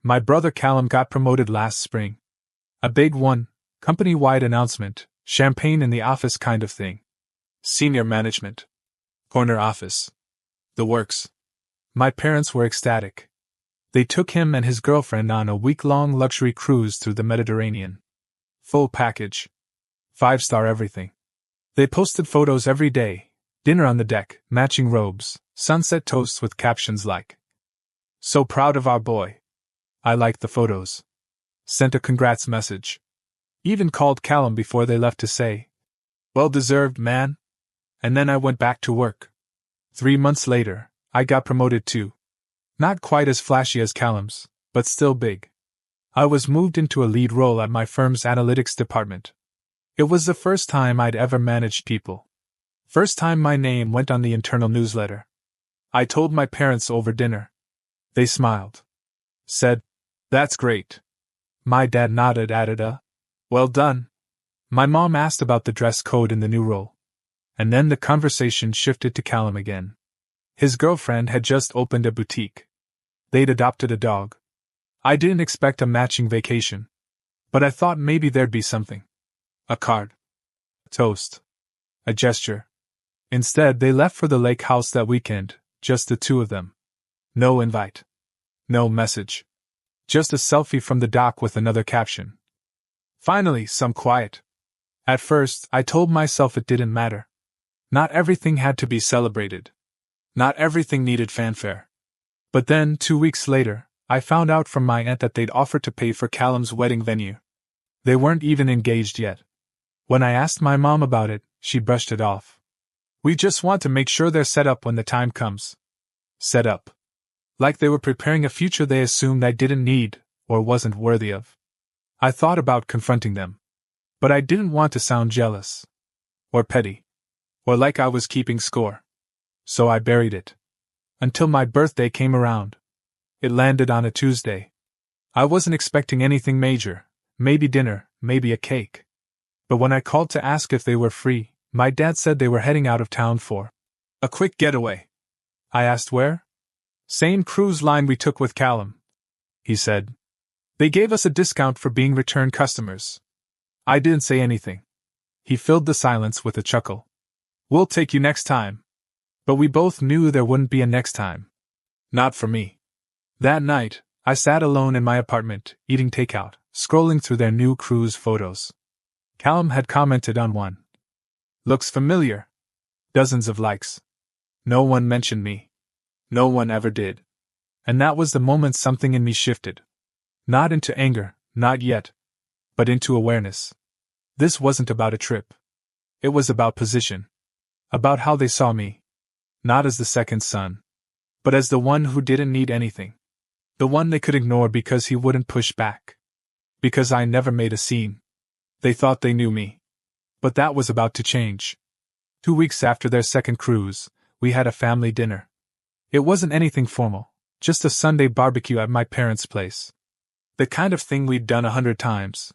My brother Callum got promoted last spring. A big one, company-wide announcement, champagne in the office kind of thing. Senior management. Corner office. The works. My parents were ecstatic. They took him and his girlfriend on a week-long luxury cruise through the Mediterranean. Full package. 5-star everything. They posted photos every day, dinner on the deck, matching robes, sunset toasts with captions like, "So proud of our boy." I liked the photos. Sent a congrats message. Even called Callum before they left to say, "Well deserved, man." And then I went back to work. 3 months later, I got promoted too. Not quite as flashy as Callum's, but still big. I was moved into a lead role at my firm's analytics department. It was the first time I'd ever managed people. First time my name went on the internal newsletter. I told my parents over dinner. They smiled. Said, "That's great." My dad nodded, added a, "Well done." My mom asked about the dress code in the new role. And then the conversation shifted to Callum again. His girlfriend had just opened a boutique. They'd adopted a dog. I didn't expect a matching vacation. But I thought maybe there'd be something. A card. A toast. A gesture. Instead, they left for the lake house that weekend, just the two of them. No invite. No message. Just a selfie from the dock with another caption. Finally, some quiet. At first, I told myself it didn't matter. Not everything had to be celebrated. Not everything needed fanfare. But then, 2 weeks later, I found out from my aunt that they'd offered to pay for Callum's wedding venue. They weren't even engaged yet. When I asked my mom about it, she brushed it off. "We just want to make sure they're set up when the time comes." Set up. Like they were preparing a future they assumed I didn't need, or wasn't worthy of. I thought about confronting them. But I didn't want to sound jealous. Or petty. Or like I was keeping score. So I buried it. Until my birthday came around. It landed on a Tuesday. I wasn't expecting anything major, maybe dinner, maybe a cake. But when I called to ask if they were free, my dad said they were heading out of town for a quick getaway. I asked where? "Same cruise line we took with Callum," he said. "They gave us a discount for being return customers." I didn't say anything. He filled the silence with a chuckle. "We'll take you next time." But we both knew there wouldn't be a next time. Not for me. That night, I sat alone in my apartment, eating takeout, scrolling through their new cruise photos. Callum had commented on one. "Looks familiar." Dozens of likes. No one mentioned me. No one ever did. And that was the moment something in me shifted. Not into anger, not yet. But into awareness. This wasn't about a trip. It was about position. About how they saw me. Not as the second son. But as the one who didn't need anything. The one they could ignore because he wouldn't push back. Because I never made a scene. They thought they knew me. But that was about to change. 2 weeks after their second cruise, we had a family dinner. It wasn't anything formal, just a Sunday barbecue at my parents' place. The kind of thing we'd done 100 times.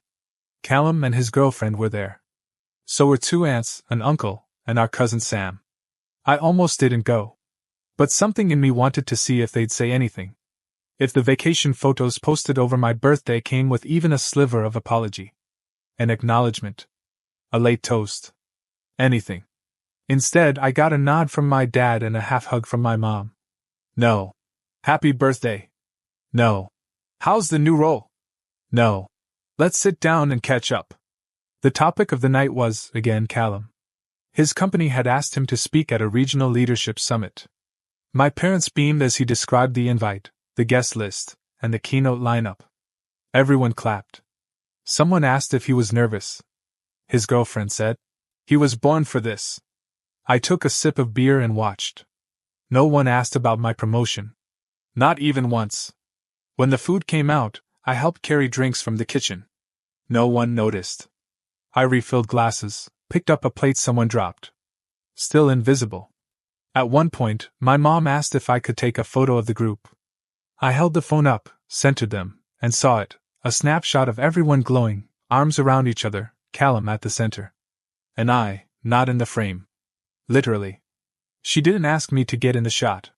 Callum and his girlfriend were there. So were 2 aunts, an uncle, and our cousin Sam. I almost didn't go. But something in me wanted to see if they'd say anything. If the vacation photos posted over my birthday came with even a sliver of apology. An acknowledgement. A late toast. Anything. Instead, I got a nod from my dad and a half hug from my mom. No. Happy birthday. No. How's the new role? No. Let's sit down and catch up. The topic of the night was, again, Callum. His company had asked him to speak at a regional leadership summit. My parents beamed as he described the invite, the guest list, and the keynote lineup. Everyone clapped. Someone asked if he was nervous. His girlfriend said, "He was born for this." I took a sip of beer and watched. No one asked about my promotion. Not even once. When the food came out, I helped carry drinks from the kitchen. No one noticed. I refilled glasses, picked up a plate someone dropped. Still invisible. At one point, my mom asked if I could take a photo of the group. I held the phone up, centered them, and saw it, a snapshot of everyone glowing, arms around each other, Callum at the center. And I, not in the frame. Literally. She didn't ask me to get in the shot.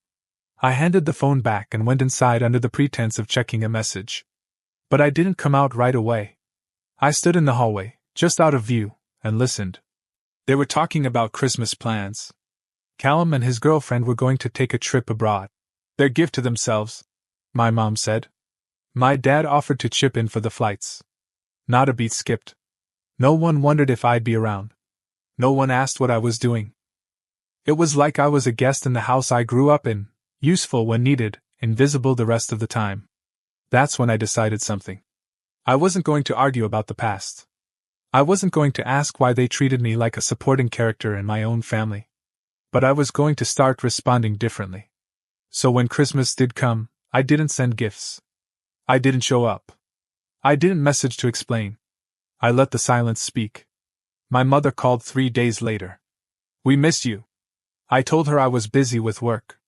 I handed the phone back and went inside under the pretense of checking a message. But I didn't come out right away. I stood in the hallway, just out of view, and listened. They were talking about Christmas plans. Callum and his girlfriend were going to take a trip abroad. Their gift to themselves, my mom said. My dad offered to chip in for the flights. Not a beat skipped. No one wondered if I'd be around. No one asked what I was doing. It was like I was a guest in the house I grew up in, useful when needed, invisible the rest of the time. That's when I decided something. I wasn't going to argue about the past. I wasn't going to ask why they treated me like a supporting character in my own family. But I was going to start responding differently. So when Christmas did come, I didn't send gifts. I didn't show up. I didn't message to explain. I let the silence speak. My mother called 3 days later. We missed you. I told her I was busy with work.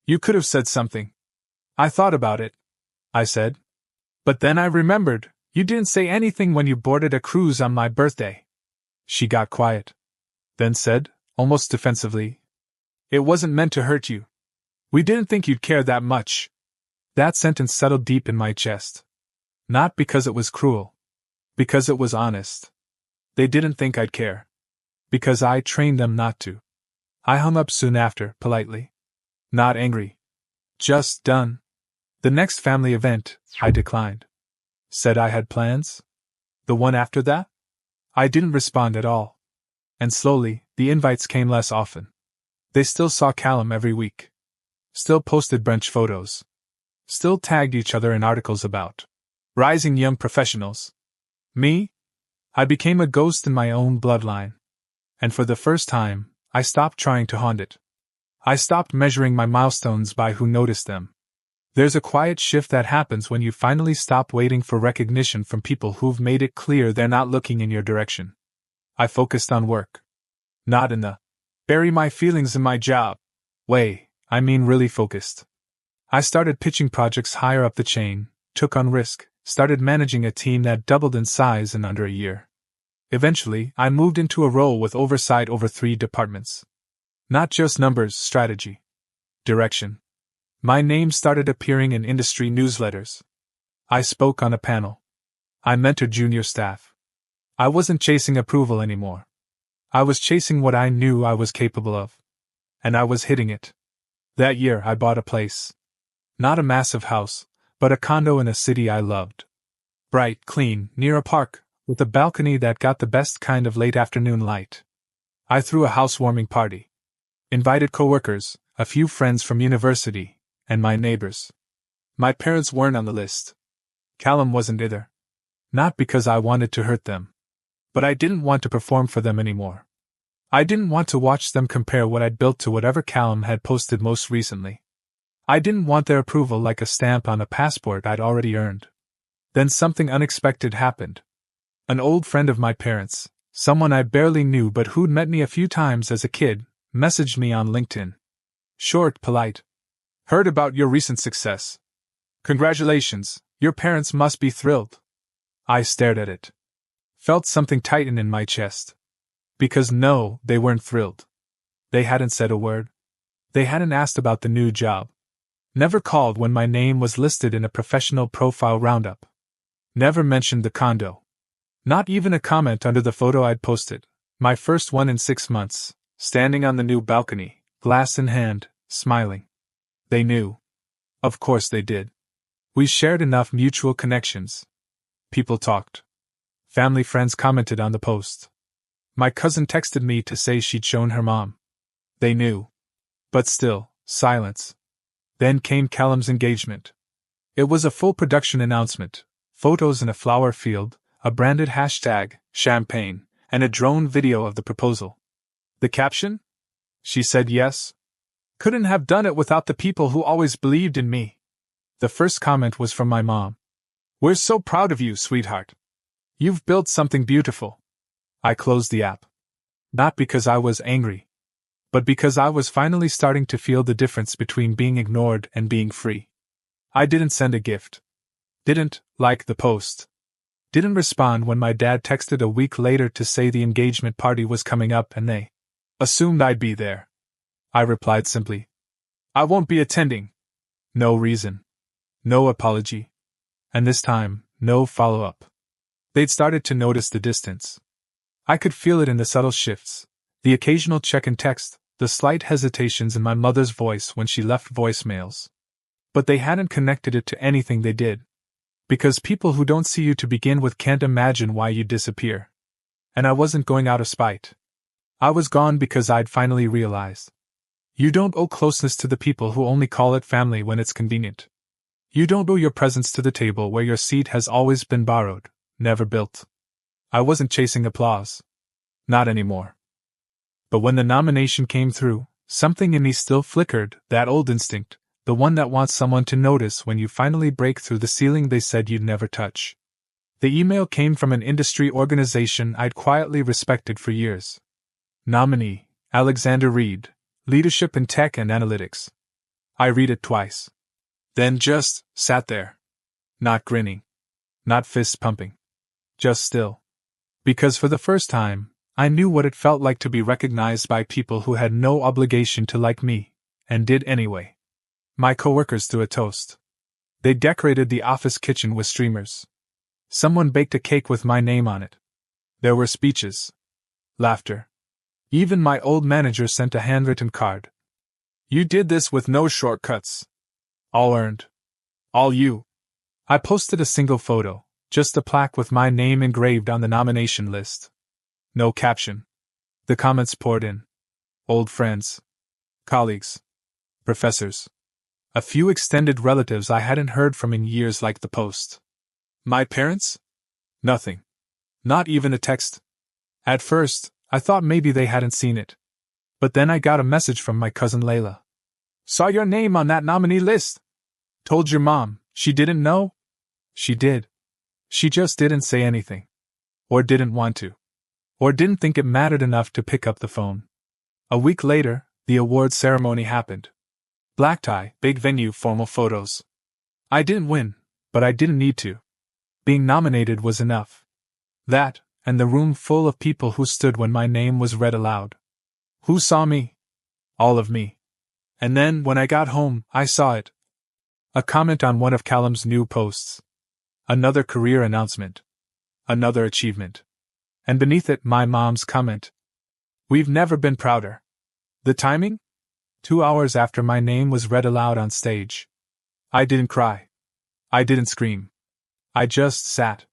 You could have said something. I thought about it, I said. But then I remembered, you didn't say anything when you boarded a cruise on my birthday. She got quiet. Then said, almost defensively, it wasn't meant to hurt you. We didn't think you'd care that much. That sentence settled deep in my chest. Not because it was cruel. Because it was honest. They didn't think I'd care. Because I trained them not to. I hung up soon after, politely. Not angry. Just done. The next family event, I declined. Said I had plans? The one after that? I didn't respond at all. And slowly, the invites came less often. They still saw Callum every week. Still posted brunch photos. Still tagged each other in articles about rising young professionals. Me? I became a ghost in my own bloodline. And for the first time, I stopped trying to haunt it. I stopped measuring my milestones by who noticed them. There's a quiet shift that happens when you finally stop waiting for recognition from people who've made it clear they're not looking in your direction. I focused on work. Not in the bury my feelings in my job way, I mean really focused. I started pitching projects higher up the chain, took on risk, started managing a team that doubled in size in under a year. Eventually, I moved into a role with oversight over 3 departments. Not just numbers, strategy, direction. My name started appearing in industry newsletters. I spoke on a panel. I mentored junior staff. I wasn't chasing approval anymore. I was chasing what I knew I was capable of. And I was hitting it. That year I bought a place. Not a massive house, but a condo in a city I loved. Bright, clean, near a park, with a balcony that got the best kind of late afternoon light. I threw a housewarming party. Invited coworkers, a few friends from university, and my neighbors. My parents weren't on the list. Callum wasn't either. Not because I wanted to hurt them. But I didn't want to perform for them anymore. I didn't want to watch them compare what I'd built to whatever Callum had posted most recently. I didn't want their approval like a stamp on a passport I'd already earned. Then something unexpected happened. An old friend of my parents, someone I barely knew but who'd met me a few times as a kid, messaged me on LinkedIn. Short, polite. Heard about your recent success. Congratulations, your parents must be thrilled. I stared at it. Felt something tighten in my chest. Because no, they weren't thrilled. They hadn't said a word. They hadn't asked about the new job. Never called when my name was listed in a professional profile roundup. Never mentioned the condo. Not even a comment under the photo I'd posted, my first one in 6 months, standing on the new balcony, glass in hand, smiling. They knew. Of course they did. We shared enough mutual connections. People talked. Family friends commented on the post. My cousin texted me to say she'd shown her mom. They knew. But still, silence. Then came Callum's engagement. It was a full production announcement, photos in a flower field, a branded hashtag, champagne, and a drone video of the proposal. The caption? She said yes. Couldn't have done it without the people who always believed in me. The first comment was from my mom. We're so proud of you, sweetheart. You've built something beautiful. I closed the app. Not because I was angry, but because I was finally starting to feel the difference between being ignored and being free. I didn't send a gift. Didn't like the post. Didn't respond when my dad texted a week later to say the engagement party was coming up and they assumed I'd be there. I replied simply, I won't be attending. No reason. No apology. And this time, no follow-up. They'd started to notice the distance. I could feel it in the subtle shifts, the occasional check in text, the slight hesitations in my mother's voice when she left voicemails. But they hadn't connected it to anything they did. Because people who don't see you to begin with can't imagine why you disappear. And I wasn't going out of spite. I was gone because I'd finally realized. You don't owe closeness to the people who only call it family when it's convenient. You don't owe your presence to the table where your seat has always been borrowed, never built. I wasn't chasing applause. Not anymore. But when the nomination came through, something in me still flickered, that old instinct, the one that wants someone to notice when you finally break through the ceiling they said you'd never touch. The email came from an industry organization I'd quietly respected for years. Nominee, Alexander Reed, Leadership in Tech and Analytics. I read it twice. Then just sat there. Not grinning. Not fist pumping. Just still. Because for the first time, I knew what it felt like to be recognized by people who had no obligation to like me, and did anyway. My coworkers threw a toast. They decorated the office kitchen with streamers. Someone baked a cake with my name on it. There were speeches. Laughter. Even my old manager sent a handwritten card. You did this with no shortcuts. All earned. All you. I posted a single photo, just a plaque with my name engraved on the nomination list. No caption. The comments poured in. Old friends. Colleagues. Professors. A few extended relatives I hadn't heard from in years liked the post. My parents? Nothing. Not even a text. At first, I thought maybe they hadn't seen it. But then I got a message from my cousin Layla. Saw your name on that nominee list. Told your mom. She didn't know? She did. She just didn't say anything. Or didn't want to. Or didn't think it mattered enough to pick up the phone. A week later, the awards ceremony happened. Black tie, big venue, formal photos. I didn't win, but I didn't need to. Being nominated was enough. That, and the room full of people who stood when my name was read aloud. Who saw me? All of me. And then, when I got home, I saw it. A comment on one of Callum's new posts. Another career announcement. Another achievement. And beneath it, my mom's comment. We've never been prouder. The timing? 2 hours after my name was read aloud on stage. I didn't cry. I didn't scream. I just sat.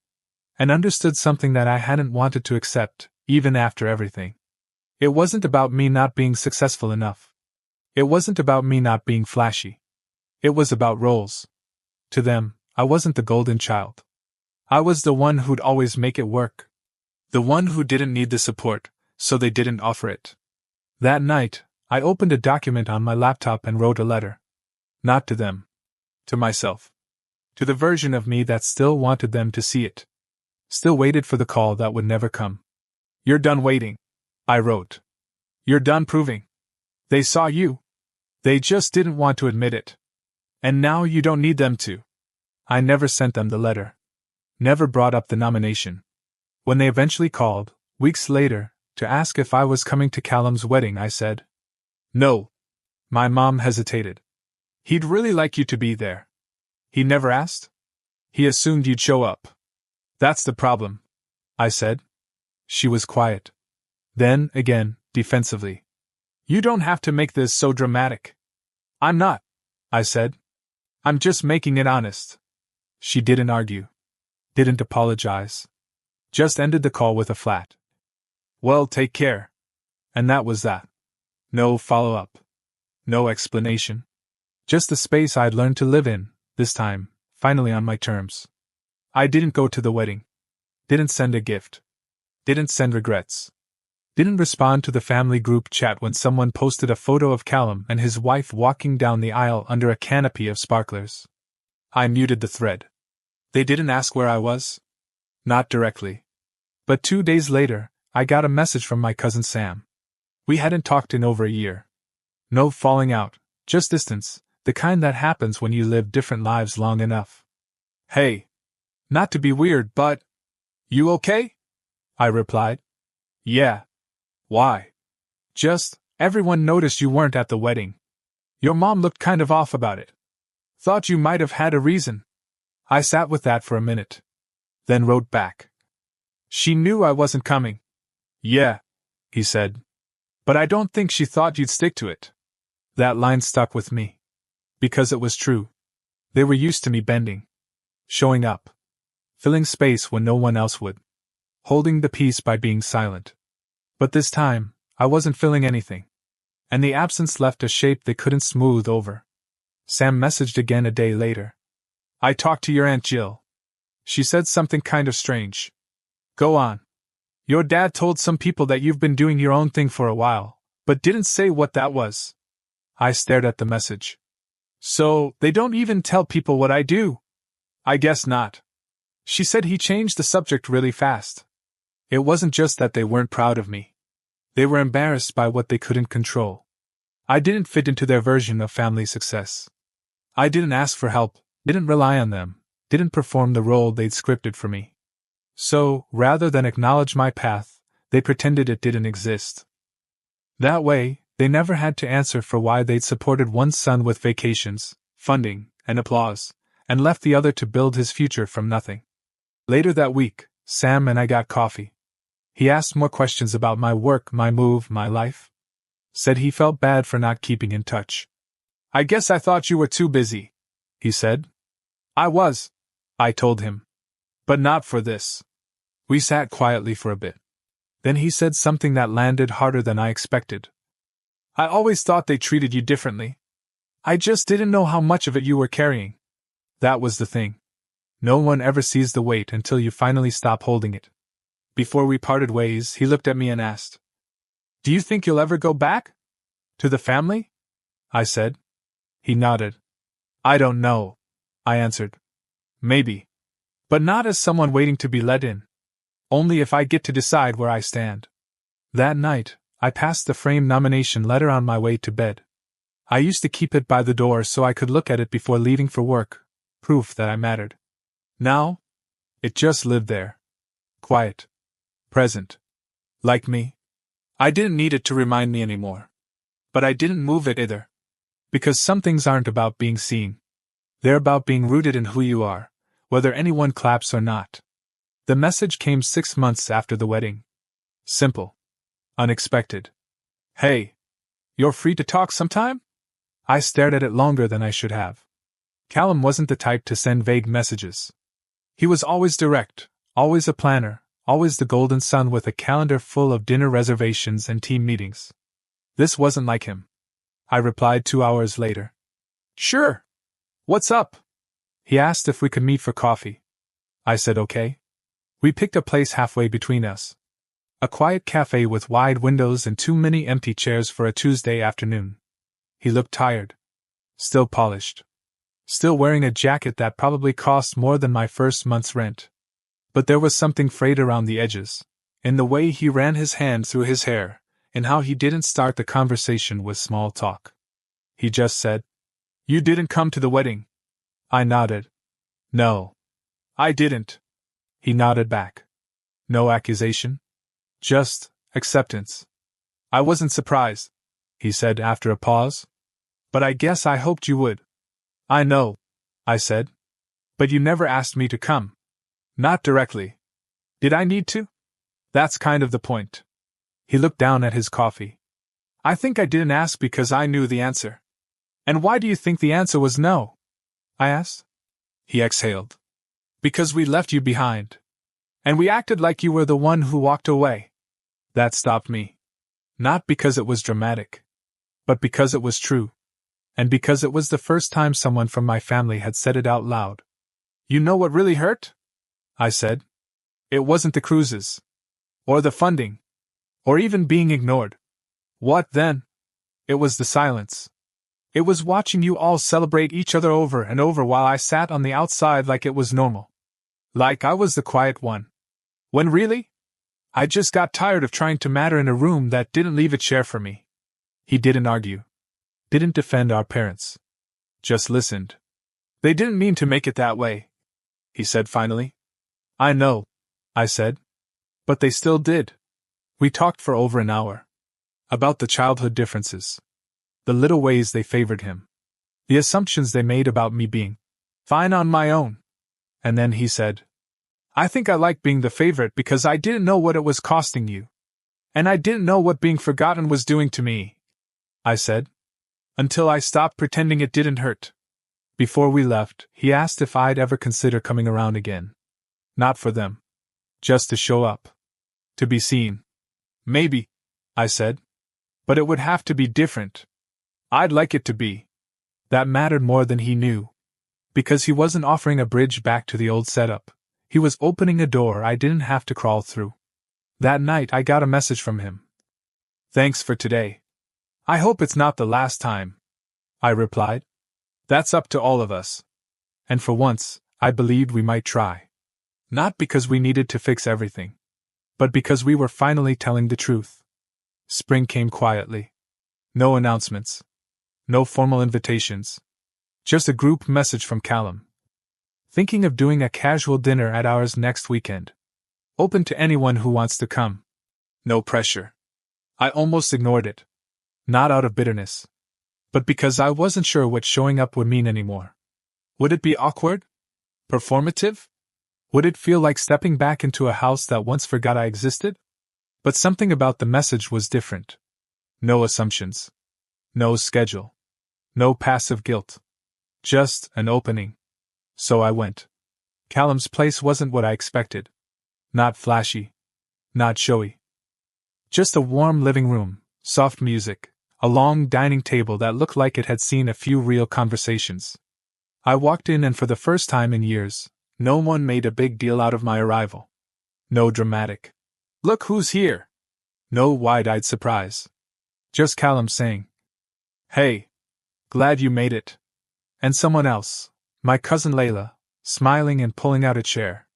And understood something that I hadn't wanted to accept, even after everything. It wasn't about me not being successful enough. It wasn't about me not being flashy. It was about roles. To them, I wasn't the golden child. I was the one who'd always make it work. The one who didn't need the support, so they didn't offer it. That night, I opened a document on my laptop and wrote a letter. Not to them. To myself. To the version of me that still wanted them to see it. Still waited for the call that would never come. You're done waiting, I wrote. You're done proving. They saw you. They just didn't want to admit it. And now you don't need them to. I never sent them the letter. Never brought up the nomination. When they eventually called, weeks later, to ask if I was coming to Callum's wedding, I said, no. My mom hesitated. He'd really like you to be there. He never asked? He assumed you'd show up. That's the problem, I said. She was quiet. Then, again, defensively. You don't have to make this so dramatic. I'm not, I said. I'm just making it honest. She didn't argue. Didn't apologize. Just ended the call with a flat. Well, take care. And that was that. No follow-up. No explanation. Just the space I'd learned to live in, this time, finally on my terms. I didn't go to the wedding. Didn't send a gift. Didn't send regrets. Didn't respond to the family group chat when someone posted a photo of Callum and his wife walking down the aisle under a canopy of sparklers. I muted the thread. They didn't ask where I was? Not directly. But 2 days later, I got a message from my cousin Sam. We hadn't talked in over a year. No falling out, just distance, the kind that happens when you live different lives long enough. Hey. Not to be weird, but... You okay? I replied. Yeah. Why? Just, everyone noticed you weren't at the wedding. Your mom looked kind of off about it. Thought you might have had a reason. I sat with that for a minute. Then wrote back. She knew I wasn't coming. Yeah, he said. But I don't think she thought you'd stick to it. That line stuck with me. Because it was true. They were used to me bending. Showing up. Filling space when no one else would. Holding the peace by being silent. But this time, I wasn't filling anything. And the absence left a shape they couldn't smooth over. Sam messaged again a day later. I talked to your Aunt Jill. She said something kind of strange. Go on. Your dad told some people that you've been doing your own thing for a while, but didn't say what that was. I stared at the message. So, they don't even tell people what I do? I guess not. She said he changed the subject really fast. It wasn't just that they weren't proud of me. They were embarrassed by what they couldn't control. I didn't fit into their version of family success. I didn't ask for help, didn't rely on them, didn't perform the role they'd scripted for me. So, rather than acknowledge my path, they pretended it didn't exist. That way, they never had to answer for why they'd supported one son with vacations, funding, and applause, and left the other to build his future from nothing. Later that week, Sam and I got coffee. He asked more questions about my work, my move, my life. Said he felt bad for not keeping in touch. I guess I thought you were too busy, he said. I was, I told him. But not for this. We sat quietly for a bit. Then he said something that landed harder than I expected. I always thought they treated you differently. I just didn't know how much of it you were carrying. That was the thing. No one ever sees the weight until you finally stop holding it. Before we parted ways, he looked at me and asked, Do you think you'll ever go back? To the family? I said. He nodded. I don't know, I answered. Maybe. But not as someone waiting to be let in. Only if I get to decide where I stand. That night, I passed the framed nomination letter on my way to bed. I used to keep it by the door so I could look at it before leaving for work, proof that I mattered. Now, it just lived there. Quiet. Present. Like me. I didn't need it to remind me anymore. But I didn't move it either. Because some things aren't about being seen. They're about being rooted in who you are, whether anyone claps or not. The message came 6 months after the wedding. Simple. Unexpected. Hey. You're free to talk sometime? I stared at it longer than I should have. Callum wasn't the type to send vague messages. He was always direct, always a planner, always the golden son with a calendar full of dinner reservations and team meetings. This wasn't like him. I replied 2 hours later. Sure. What's up? He asked if we could meet for coffee. I said okay. We picked a place halfway between us. A quiet cafe with wide windows and too many empty chairs for a Tuesday afternoon. He looked tired. Still polished. Still wearing a jacket that probably cost more than my first month's rent. But there was something frayed around the edges, in the way he ran his hand through his hair, in how he didn't start the conversation with small talk. He just said, You didn't come to the wedding. I nodded. No. I didn't. He nodded back. No accusation? Just acceptance. I wasn't surprised, he said after a pause. But I guess I hoped you would. I know, I said. But you never asked me to come. Not directly. Did I need to? That's kind of the point. He looked down at his coffee. I think I didn't ask because I knew the answer. And why do you think the answer was no? I asked. He exhaled. Because we left you behind. And we acted like you were the one who walked away. That stopped me. Not because it was dramatic. But because it was true. And because it was the first time someone from my family had said it out loud. You know what really hurt? I said. It wasn't the cruises. Or the funding. Or even being ignored. What then? It was the silence. It was watching you all celebrate each other over and over while I sat on the outside like it was normal. Like I was the quiet one. When really? I just got tired of trying to matter in a room that didn't leave a chair for me. He didn't argue. Didn't defend our parents. Just listened. They didn't mean to make it that way, he said finally. I know, I said. But they still did. We talked for over an hour. About the childhood differences. The little ways they favored him. The assumptions they made about me being fine on my own. And then he said, I think I like being the favorite because I didn't know what it was costing you. And I didn't know what being forgotten was doing to me. I said. Until I stopped pretending it didn't hurt. Before we left, he asked if I'd ever consider coming around again. Not for them. Just to show up. To be seen. Maybe, I said. But it would have to be different. I'd like it to be. That mattered more than he knew. Because he wasn't offering a bridge back to the old setup. He was opening a door I didn't have to crawl through. That night I got a message from him. Thanks for today. I hope it's not the last time. I replied. That's up to all of us. And for once, I believed we might try. Not because we needed to fix everything, but because we were finally telling the truth. Spring came quietly. No announcements. No formal invitations. Just a group message from Callum. Thinking of doing a casual dinner at ours next weekend. Open to anyone who wants to come. No pressure. I almost ignored it. Not out of bitterness. But because I wasn't sure what showing up would mean anymore. Would it be awkward? Performative? Would it feel like stepping back into a house that once forgot I existed? But something about the message was different. No assumptions. No schedule. No passive guilt. Just an opening. So I went. Callum's place wasn't what I expected. Not flashy. Not showy. Just a warm living room, soft music, a long dining table that looked like it had seen a few real conversations. I walked in and for the first time in years, no one made a big deal out of my arrival. No dramatic, "Look who's here!" No wide-eyed surprise. Just Callum saying, "Hey, glad you made it." And someone else, my cousin Layla, smiling and pulling out a chair.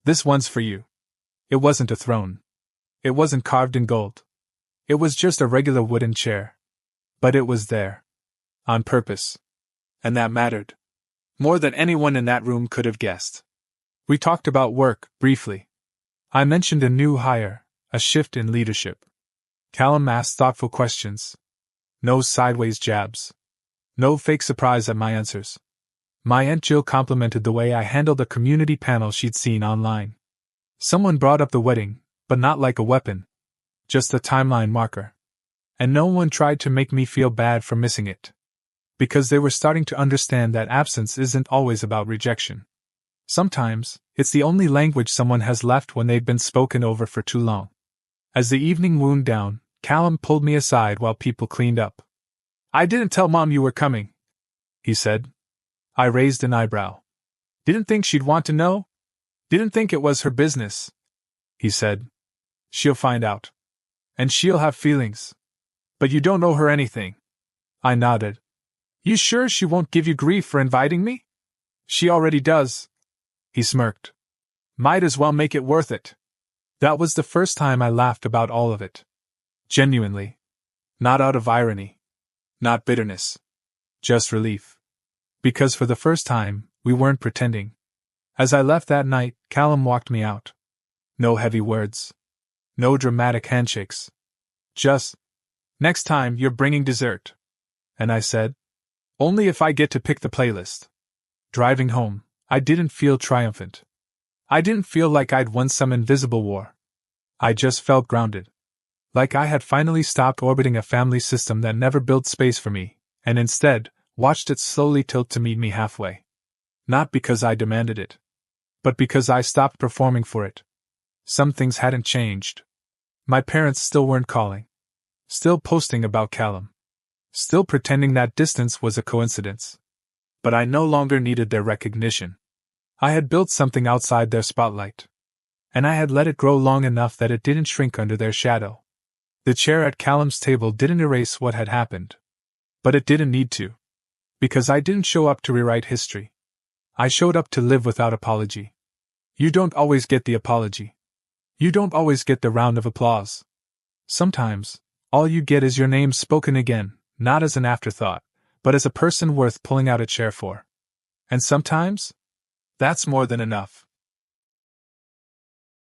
"This one's for you." It wasn't a throne. It wasn't carved in gold. It was just a regular wooden chair. But it was there. On purpose. And that mattered. More than anyone in that room could have guessed. We talked about work, briefly. I mentioned a new hire, a shift in leadership. Callum asked thoughtful questions. No sideways jabs. No fake surprise at my answers. My Aunt Jill complimented the way I handled a community panel she'd seen online. Someone brought up the wedding, but not like a weapon. Just a timeline marker. And no one tried to make me feel bad for missing it. Because they were starting to understand that absence isn't always about rejection. Sometimes, it's the only language someone has left when they've been spoken over for too long. As the evening wound down, Callum pulled me aside while people cleaned up. "I didn't tell Mom you were coming," he said. I raised an eyebrow. "Didn't think she'd want to know? Didn't think it was her business," he said. "She'll find out. And she'll have feelings. But you don't owe her anything." I nodded. "You sure she won't give you grief for inviting me?" "She already does." He smirked. "Might as well make it worth it." That was the first time I laughed about all of it. Genuinely. Not out of irony. Not bitterness. Just relief. Because for the first time, we weren't pretending. As I left that night, Callum walked me out. No heavy words. No dramatic handshakes. Just, "Next time you're bringing dessert." And I said, "Only if I get to pick the playlist." Driving home, I didn't feel triumphant. I didn't feel like I'd won some invisible war. I just felt grounded. Like I had finally stopped orbiting a family system that never built space for me, and instead, watched it slowly tilt to meet me halfway. Not because I demanded it, but because I stopped performing for it. Some things hadn't changed. My parents still weren't calling. Still posting about Callum. Still pretending that distance was a coincidence. But I no longer needed their recognition. I had built something outside their spotlight. And I had let it grow long enough that it didn't shrink under their shadow. The chair at Callum's table didn't erase what had happened. But it didn't need to. Because I didn't show up to rewrite history. I showed up to live without apology. You don't always get the apology. You don't always get the round of applause. Sometimes, all you get is your name spoken again, not as an afterthought, but as a person worth pulling out a chair for. And sometimes, that's more than enough.